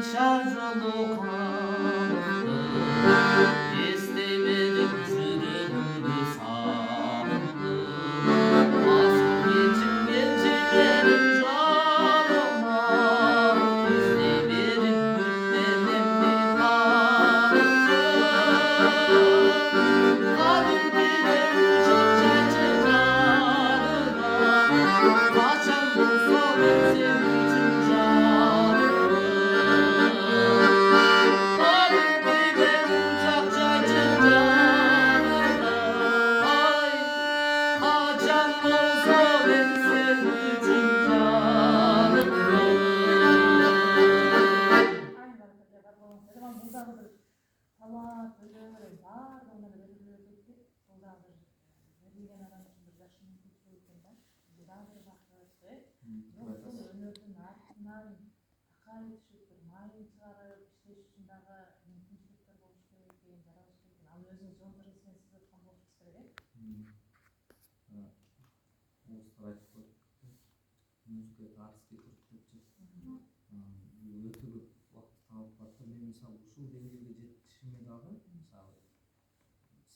Kança jolukamaktı, istemedim жүрегімді сағынды. Басып кетшім келшелерім жаныма, іздей беріп гүлденемді бағымды. Kadimdiden çiçekçi canıma, kaçan bulsa ben sevmişim canımı. Kadimdiden çiçekçi canıma, ay, kaçan bulsa ben sevmişim canımı. талап өлең барлығына бір өтті. Қолдағы бір берілген адам үшін бір жасы мүмкіншілік екен да. Бұдан бір бақыт, бұл өнердің артынан тақай түсіп бір майын шығарып іштес ұшындағы мүмкіншіліктер болуш керек екен, жаралыш керек екен. Ал өзіңіз жолдырысымен сіз өткен болуыңыз керек, Осылар айтып қойдық. Музыкаға арысқа көрсетіп өте көп уақыт талап қылады. Мен мысалы ушул деңгээлге жетишиме дагы мисалы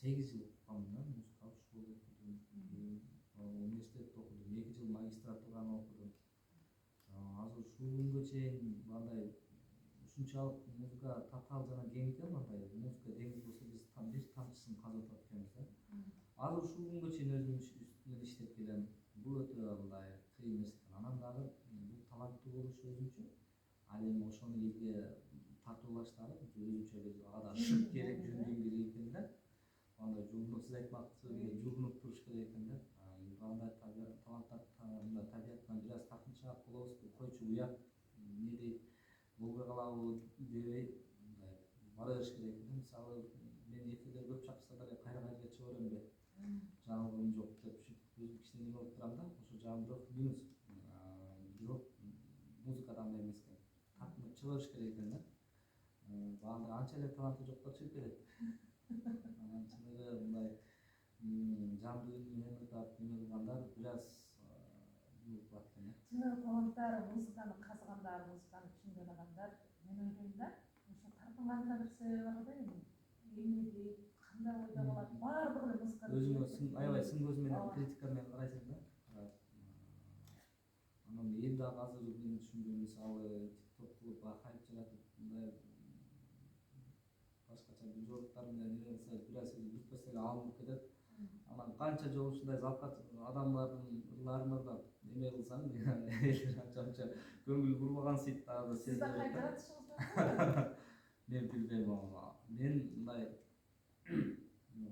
8 жыл окугам да, музыкалык школада окудум, университетте окудум, 2 жыл магистратураны окудум. Азыр ушул күнгө чейин мындай ушунчалык музыка татаал жана кең экен, мындай музыка деңиз болсо биз бир тамчысын казып атат экенбиз да. Азыр ушул күнгө чейин өзүм үстүнөн иштеп келем. Бул өтө мындай кыйын нерсе экен. Анан дагы бул таланттуу болуш өзүнчө, ал эми ошону элге тартып алыштары өзүнчө бир ага шык керек, жөндөн керек экен да. Андай жулунуп, сиз айтмакчы жулунуп туруш керек экен да. Андай таланттар мындай табиятынан бир аз тартынчаак болобузбу, койчу уят эмне дейт, болбой калабы дебей мындай бара бериш керек экен. Мисалы мен эфирде көп чакырсалар кайра чыга берем бе, жаңылыгым жок деп өзүм кичине неме болуп турам да, ошо жагым бирок минус. Бирок музыкада андай эмес экен, тартынып чыга бериш керек экен да. Багында анча эле таланты жоктор чыгып кетет. Анан чыныгы мындай жандуу үнү эмертип неме кылгандар бир аз болуп калат экен. чыныгы таланттар, музыканы казыгандар, музыканы түшүнгөн адамдар, мен ойлойм да, ошо тартынганда бир себеби бар да эми. Эмне дейт, кандай ойдо калат, баардыгы эле музыкада. Өзүңө аябай сын көз менен критика менен карайсың да. Анан эл дагы азыр мен түшүнгөнүм мисалы TikTok кылып хайп жаратып мындай башкача бир жоруктар менен неме кылса бир аз бүтпөсө эле алынып кетет. Анан канча жолу ушундай залка адамдардын ырларын ырлап неме кылсаң, элдер анча көңүл бурбагансыйт дагы Сиз да хайп жаратышыңыз мүмкүн. мен билбейм аны. Мен мындай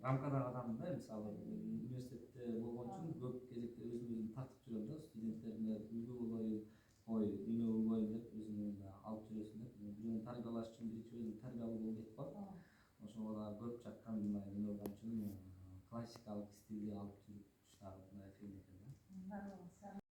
рамкадагы адаммын да, мисалы университетте болгон үчүн көп кезекте өзүм тартып жүрөм да, студенттериме үлгү болоюн, ой эме болбойм деп өзүңдү алып жүрөсүң деп. Бирөөнү тарбиялаш үчүн биринчи өзүң тарбиялуу болуп кетип калып, ошого дагы көп жаккан мындай неме болгон үчүн классикалык стилди алып жүрүп ушундай мындай эфир экен да.